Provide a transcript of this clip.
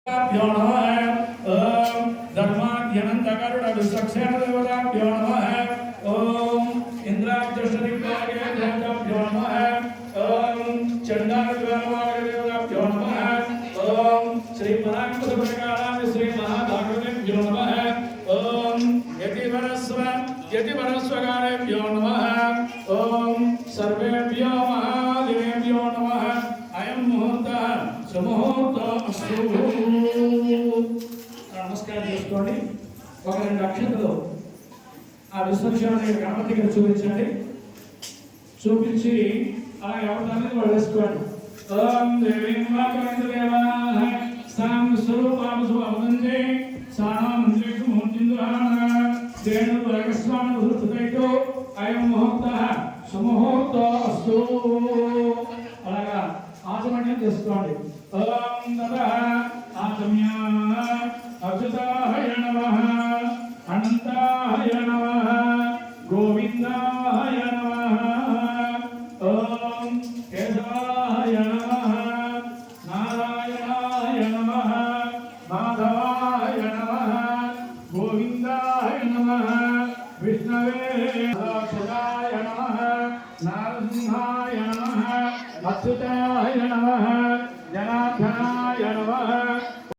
देवताभ्यो नमः। ओम धर्माद्यनन्तकरुणविचक्षण देवताभ्यो नमः। ओम इंद्राक्षदिग्भागे देवताभ्यो नमः। ओम चंडालविभागे देवताभ्यो नमः। ओम श्री पराङ्कुशपरिकाराय श्री महाभागवतेभ्यो नमः। ओम यतिवरस्वगारेभ्यो नमः। ओम सर्वेभ्यो महादेवेभ्यो नमः। अयं मुहूर्तः सुमुहूर्तमस्तु। నమస్కారం చేసుకోండి. ఒక రెండు అక్షతలు ఆ విశ్వక్షేణ గణపతి గారు చూపించండి. చూపించి ఆ ఎవరిని వాళ్ళు వేసుకోండి. ఓం దేవీం వాకవేంద్రదేవాః స్థాం స్వరూపాం సువదంతే సానాం మంత్రేషు ముహూర్తిందుహాన దేను వరగస్వాన ఉద్ధృతైతో అయం ముహూర్తః సుముహూర్తమస్తు. అలాగా ఆచమన్యం చేసుకోండి. ఓం నమః ఆచమ్య అచ్యుతాయ నమః అనంతాయ నమః గోవిందాయ నమః. ఓం కేశవాయ నమః నారాయణాయ నమః మాధవాయ నమః గోవిందాయ నమః విష్ణవే సదాయ నమః నారసింహాయ నమః అచ్యుతాయ నమః జనార్దనాయ నమః